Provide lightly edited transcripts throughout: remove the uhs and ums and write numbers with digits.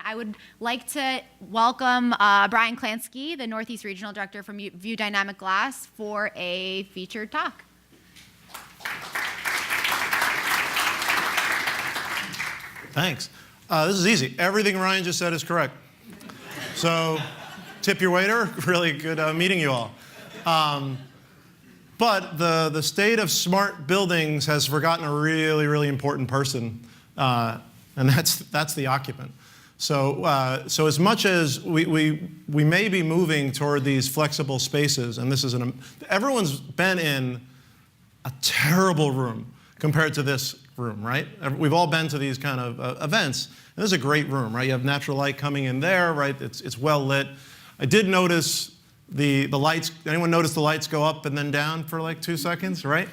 I would like to welcome Brian Klansky, the Northeast Regional Director from View Dynamic Glass, for a featured talk. Thanks. This is easy. Everything Ryan just said is correct. So tip your waiter. Really good meeting you all. But the state of smart buildings has forgotten a really, really important person, and that's the occupant. So, so as much as we may be moving toward these flexible spaces, and this is everyone's been in a terrible room compared to this room, right? We've all been to these kind of events. And this is a great room, right? You have natural light coming in there, right? It's well lit. I did notice the lights. Anyone notice the lights go up and then down for like 2 seconds, right?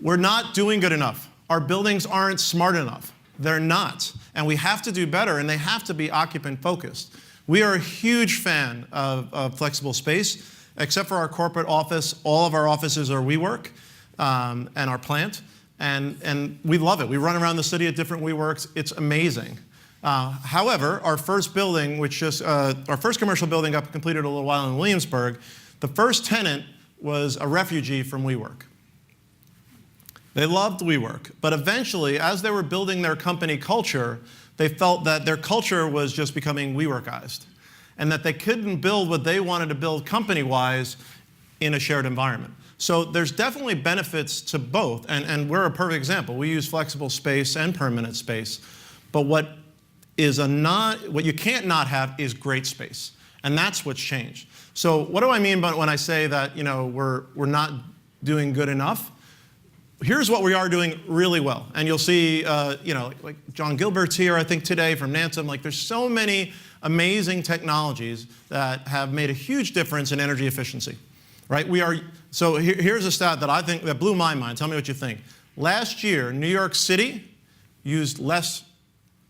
We're not doing good enough. Our buildings aren't smart enough. They're not. And we have to do better, and they have to be occupant-focused. We are a huge fan of flexible space. Except for our corporate office, all of our offices are WeWork and our plant. And we love it. We run around the city at different WeWorks. It's amazing. However, our first building, our first commercial building got completed a little while in Williamsburg, the first tenant was a refugee from WeWork. They loved WeWork, but eventually, as they were building their company culture, they felt that their culture was just becoming WeWorkized, and that they couldn't build what they wanted to build company-wise in a shared environment. So there's definitely benefits to both, and we're a perfect example. We use flexible space and permanent space, but what you can't not have is great space, and that's what's changed. So what do I mean by when I say that we're not doing good enough? Here's what we are doing really well, and you'll see like John Gilbert's here, I think today from Nantum. Like there's so many amazing technologies that have made a huge difference in energy efficiency. Right? So here's a stat that I think that blew my mind. Tell me what you think. Last year, New York City used less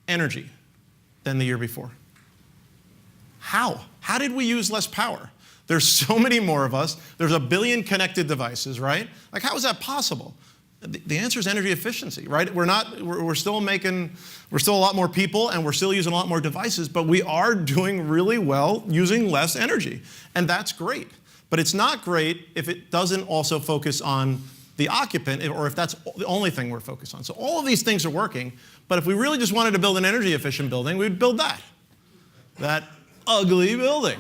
energy than the year before. How? How did we use less power? There's so many more of us. There's 1 billion connected devices, right? Like how is that possible? The answer is energy efficiency, right? We're still a lot more people, and we're still using a lot more devices, but we are doing really well using less energy, and that's great. But it's not great if it doesn't also focus on the occupant, or if that's the only thing we're focused on. So all of these things are working, but if we really just wanted to build an energy efficient building, we'd build that ugly building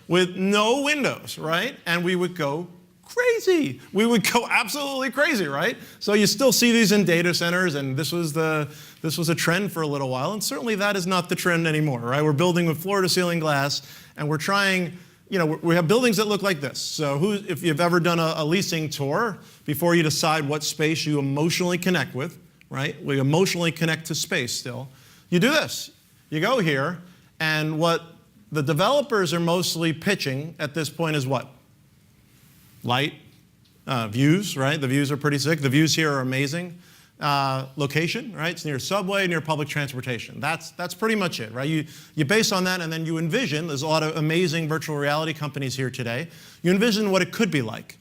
with no windows, right? And we would go crazy. We would go absolutely crazy, right? So you still see these in data centers, and this was a trend for a little while, and certainly that is not the trend anymore, right? We're building with floor-to-ceiling glass, and we're trying. We have buildings that look like this. So if you've ever done a leasing tour, before you decide what space you emotionally connect with, right? We emotionally connect to space still. You do this. You go here, and what the developers are mostly pitching at this point is what? Light, views, right? The views are pretty sick. The views here are amazing. Location, right? It's near subway, near public transportation. That's pretty much it, right? You base on that, and then you envision, there's a lot of amazing virtual reality companies here today. You envision what it could be like.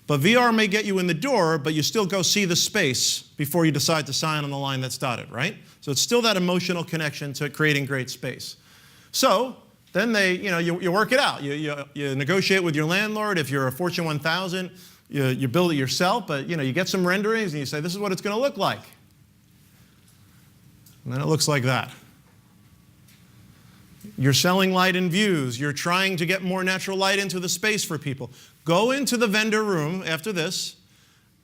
But VR may get you in the door, but you still go see the space before you decide to sign on the line that's dotted, right? So it's still that emotional connection to creating great space. So then you work it out. You negotiate with your landlord. If you're a Fortune 1000, you build it yourself, but you get some renderings and you say, this is what it's going to look like. And then it looks like that. You're selling light and views. You're trying to get more natural light into the space for people. Go into the vendor room after this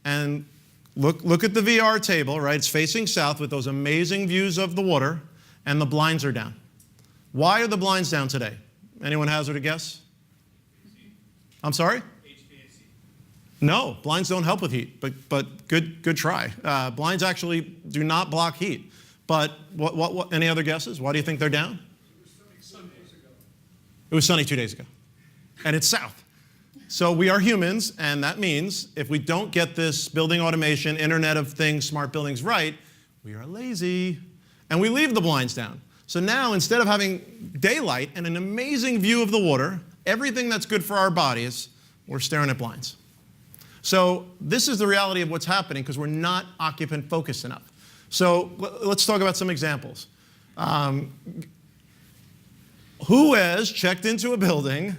and look at the VR table, right? It's facing south with those amazing views of the water, and the blinds are down. Why are the blinds down today? Anyone hazard a guess? I'm sorry? No, blinds don't help with heat, but good try. Blinds actually do not block heat. But what? Any other guesses? Why do you think they're down? It was sunny 2 days ago, and it's south. So we are humans, and that means if we don't get this building automation, Internet of Things, smart buildings right, we are lazy. and we leave the blinds down. So now, instead of having daylight and an amazing view of the water, everything that's good for our bodies, we're staring at blinds. So this is the reality of what's happening because we're not occupant focused enough. So let's talk about some examples. Who has checked into a building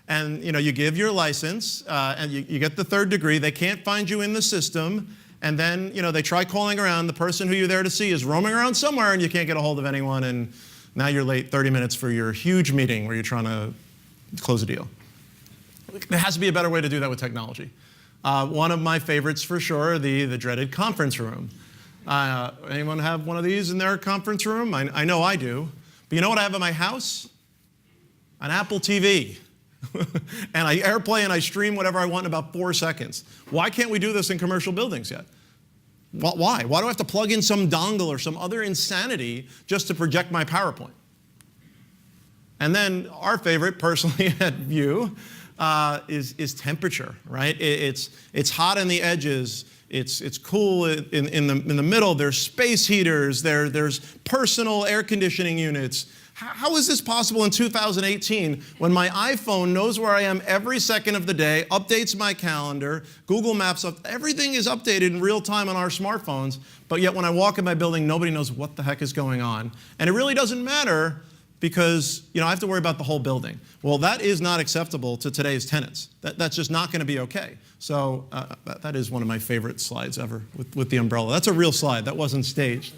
and you give your license and you get the 3rd degree, they can't find you in the system, and then they try calling around, the person who you're there to see is roaming around somewhere and you can't get a hold of anyone, and now you're late 30 minutes for your huge meeting where you're trying to close a deal. There has to be a better way to do that with technology. One of my favorites for sure, the dreaded conference room. Anyone have one of these in their conference room? I know I do. But you know what I have in my house? An Apple TV. And I AirPlay and I stream whatever I want in about 4 seconds. Why can't we do this in commercial buildings yet? Why? Why do I have to plug in some dongle or some other insanity just to project my PowerPoint? And then our favorite, personally at View, is temperature, right? It's hot in the edges. It's cool in the middle. There's space heaters. There's personal air conditioning units. How is this possible in 2018 when my iPhone knows where I am every second of the day, updates my calendar, Google Maps, everything is updated in real time on our smartphones, but yet when I walk in my building, nobody knows what the heck is going on. And it really doesn't matter because I have to worry about the whole building. Well, that is not acceptable to today's tenants. That's just not going to be okay. So that is one of my favorite slides ever with the umbrella. That's a real slide. That wasn't staged.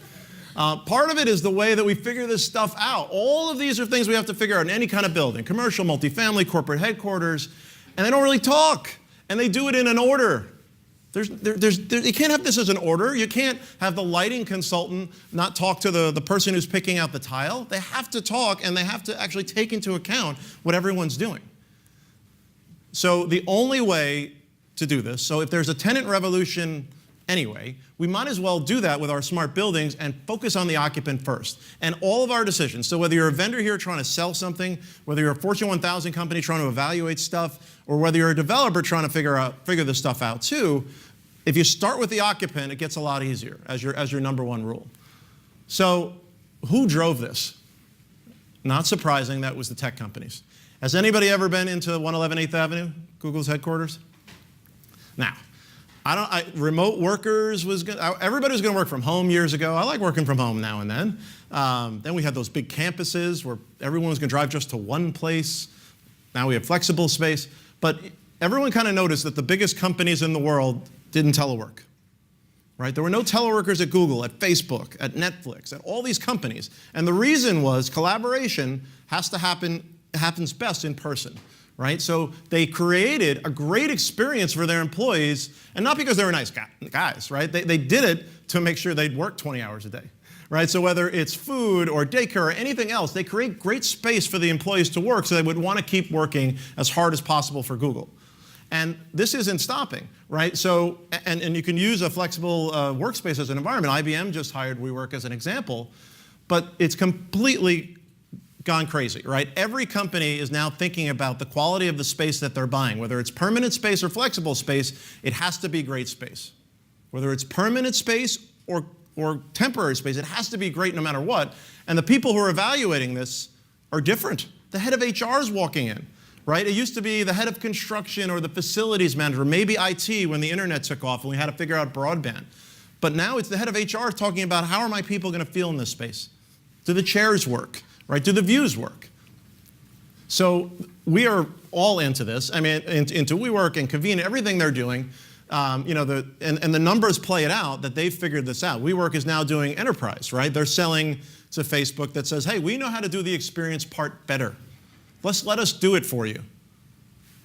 Part of it is the way that we figure this stuff out. All of these are things we have to figure out in any kind of building, commercial, multifamily, corporate headquarters, and they don't really talk, and they do it in an order. You can't have this as an order. You can't have the lighting consultant not talk to the person who's picking out the tile. They have to talk, and they have to actually take into account what everyone's doing. So the only way to do this, so if there's a tenant revolution anyway, we might as well do that with our smart buildings and focus on the occupant first. And all of our decisions, so whether you're a vendor here trying to sell something, whether you're a Fortune 1000 company trying to evaluate stuff, or whether you're a developer trying to figure this stuff out too, if you start with the occupant, it gets a lot easier as your number one rule. So who drove this? Not surprising, that was the tech companies. Has anybody ever been into 111 8th Avenue, Google's headquarters? Now, remote workers everybody was going to work from home years ago. I like working from home now and then. Then we had those big campuses where everyone was going to drive just to one place. Now we have flexible space. But everyone kind of noticed that the biggest companies in the world didn't telework, right? There were no teleworkers at Google, at Facebook, at Netflix, at all these companies. And the reason was collaboration happens best in person. Right? So they created a great experience for their employees, and not because they were nice guys, right? They did it to make sure they'd work 20 hours a day, right? So whether it's food or daycare or anything else, they create great space for the employees to work so they would want to keep working as hard as possible for Google. And this isn't stopping, right? So, and you can use a flexible workspace as an environment. IBM just hired WeWork as an example, but it's completely gone crazy, right? Every company is now thinking about the quality of the space that they're buying. Whether it's permanent space or flexible space, it has to be great space. Whether it's permanent space or temporary space, it has to be great no matter what. And the people who are evaluating this are different. The head of HR is walking in, right? It used to be the head of construction or the facilities manager, maybe IT when the internet took off and we had to figure out broadband. But now it's the head of HR talking about how are my people going to feel in this space? Do the chairs work? Right? Do the views work? So we are all into this. I mean, into WeWork and Convene, everything they're doing. And the numbers play it out that they've figured this out. WeWork is now doing enterprise, right? They're selling to Facebook that says, hey, we know how to do the experience part better. Let us do it for you.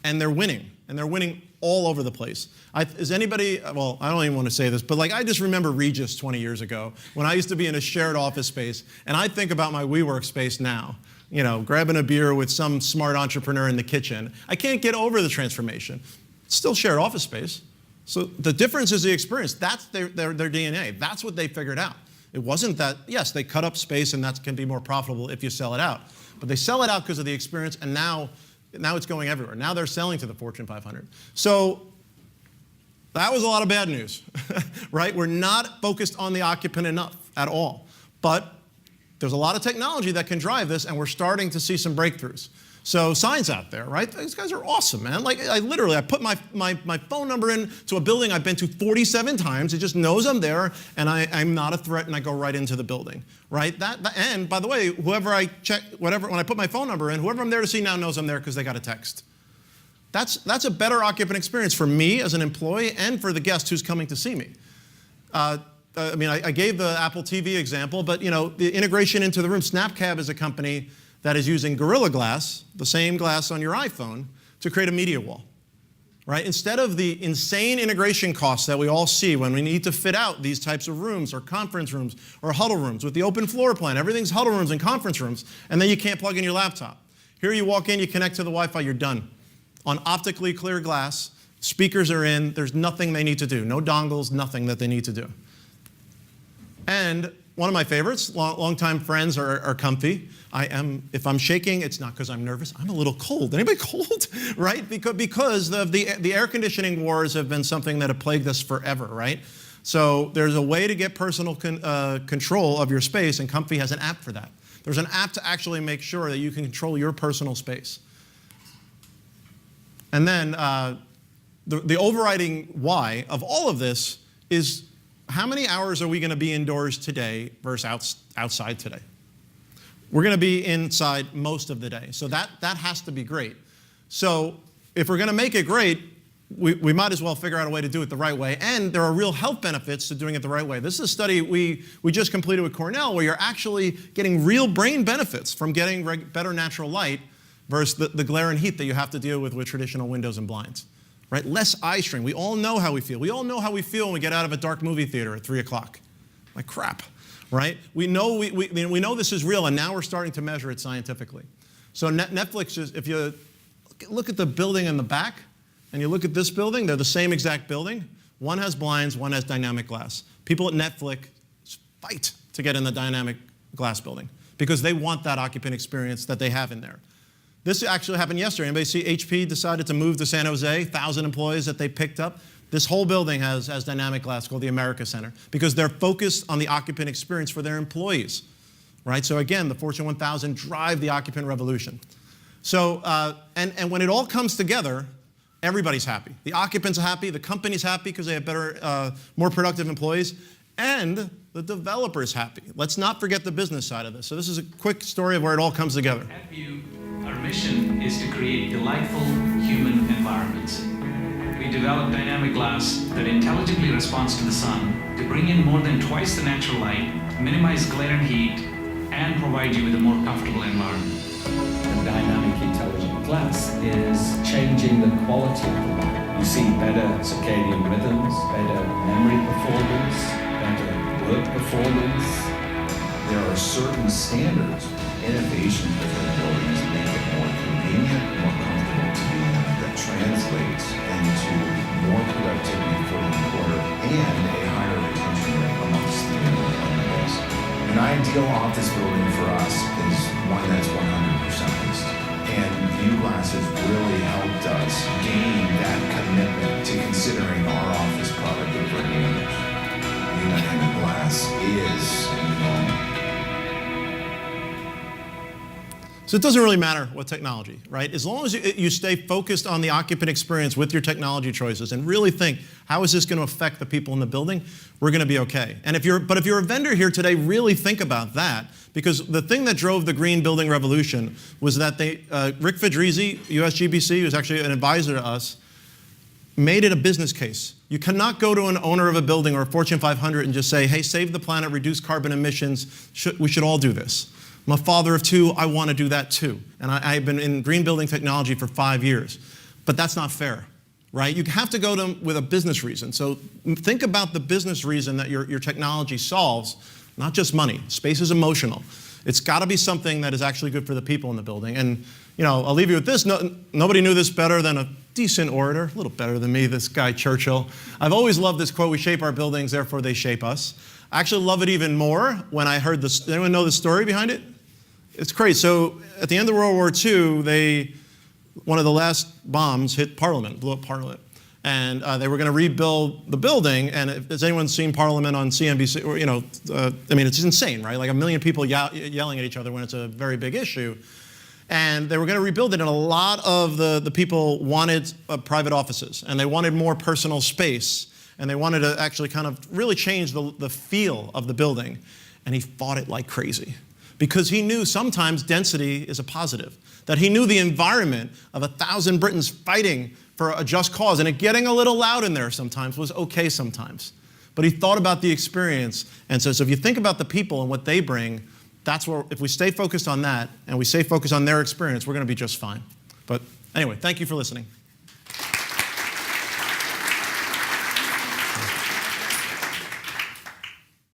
And they're winning. And they're winning all over the place. Is anybody, well, I don't even want to say this, but I just remember Regis 20 years ago when I used to be in a shared office space, and I think about my WeWork space now, grabbing a beer with some smart entrepreneur in the kitchen. I can't get over the transformation. It's still shared office space. So the difference is the experience. That's their DNA. That's what they figured out. It wasn't that, yes, they cut up space and that can be more profitable if you sell it out. But they sell it out because of the experience, and now it's going everywhere. Now they're selling to the Fortune 500. So that was a lot of bad news, right? We're not focused on the occupant enough at all. But there's a lot of technology that can drive this, and we're starting to see some breakthroughs. So signs out there, right? These guys are awesome, man. Like, I put my phone number into a building I've been to 47 times. It just knows I'm there, and I'm not a threat, and I go right into the building, right? And by the way, whoever I check, when I put my phone number in, whoever I'm there to see now knows I'm there because they got a text. That's a better occupant experience for me as an employee and for the guest who's coming to see me. I mean, I gave the Apple TV example, but the integration into the room. SnapCab is a company that is using Gorilla Glass, the same glass on your iPhone, to create a media wall, right? Instead of the insane integration costs that we all see when we need to fit out these types of rooms or conference rooms or huddle rooms with the open floor plan, everything's huddle rooms and conference rooms, and then you can't plug in your laptop. Here you walk in, you connect to the Wi-Fi, you're done. On optically clear glass, speakers are in, there's nothing they need to do. No dongles, nothing that they need to do. And one of my favorites, longtime friends are comfy. If I'm shaking, it's not because I'm nervous. I'm a little cold. Anybody cold? Right? Because the air conditioning wars have been something that have plagued us forever, right? So there's a way to get personal control of your space, and Comfy has an app for that. There's an app to actually make sure that you can control your personal space. And then the overriding why of all of this is, how many hours are we going to be indoors today versus outside today? We're going to be inside most of the day. So that has to be great. So if we're going to make it great, we might as well figure out a way to do it the right way. And there are real health benefits to doing it the right way. This is a study we just completed with Cornell, where you're actually getting real brain benefits from getting better natural light versus the glare and heat that you have to deal with traditional windows and blinds. Right? Less eye strain. We all know how we feel. We all know how we feel when we get out of a dark movie theater at 3 o'clock. Like crap, right? We know we know this is real, and now we're starting to measure it scientifically. So Netflix is, if you look at the building in the back, and you look at this building, they're the same exact building. One has blinds, one has dynamic glass. People at Netflix fight to get in the dynamic glass building because they want that occupant experience that they have in there. This actually happened yesterday. Anybody see HP decided to move to San Jose, 1,000 employees that they picked up? This whole building has dynamic glass called the America Center because they're focused on the occupant experience for their employees, right? So again, the Fortune 1000 drive the occupant revolution. So, and when it all comes together, everybody's happy. The occupants are happy, the company's happy because they have better, more productive employees, and the developer's happy. Let's not forget the business side of this. So this is a quick story of where it all comes together. At View, our mission is to create delightful human environments. We develop dynamic glass that intelligently responds to the sun to bring in more than twice the natural light, minimize glare and heat, and provide you with a more comfortable environment. The dynamic intelligent glass is changing the quality of the light. You see better circadian rhythms, better memory performance, better work performance. There are certain standards, innovation within buildings make it more convenient, more comfortable to be in, that translates into more productivity for the employer and a higher retention rate amongst the employees. An ideal office building for us is one that's 100% leased. And View Glass has really helped us gain that commitment to considering our office product over any others. View Dynamic Glass is a new normal. So it doesn't really matter what technology, right? As long as you stay focused on the occupant experience with your technology choices and really think, how is this going to affect the people in the building, we're going to be okay. And if you're a vendor here today, really think about that, because the thing that drove the green building revolution was that Rick Fedrizzi, USGBC, who's actually an advisor to us, made it a business case. You cannot go to an owner of a building or a Fortune 500 and just say, hey, save the planet, reduce carbon emissions, we should all do this. I'm a father of two, I want to do that too. And I've been in green building technology for 5 years. But that's not fair, right? You have to go to them with a business reason. So think about the business reason that your technology solves, not just money. Space is emotional. It's got to be something that is actually good for the people in the building. And I'll leave you with this. Nobody knew this better than a decent orator, a little better than me, this guy Churchill. I've always loved this quote, we shape our buildings, therefore they shape us. I actually love it even more when I heard this. Anyone know the story behind it? It's crazy. So at the end of World War II, one of the last bombs hit Parliament, blew up Parliament. And they were going to rebuild the building. And has anyone seen Parliament on CNBC? Or, I mean, it's insane, right? Like 1 million people yelling at each other when it's a very big issue. And they were going to rebuild it, and a lot of the people wanted private offices, and they wanted more personal space, and they wanted to actually kind of really change the feel of the building. And he fought it like crazy, because he knew sometimes density is a positive, that he knew the environment of 1,000 Britons fighting for a just cause, and it getting a little loud in there sometimes was okay sometimes. But he thought about the experience, and so if you think about the people and what they bring, that's where, if we stay focused on that and we stay focused on their experience, we're going to be just fine. But anyway, thank you for listening.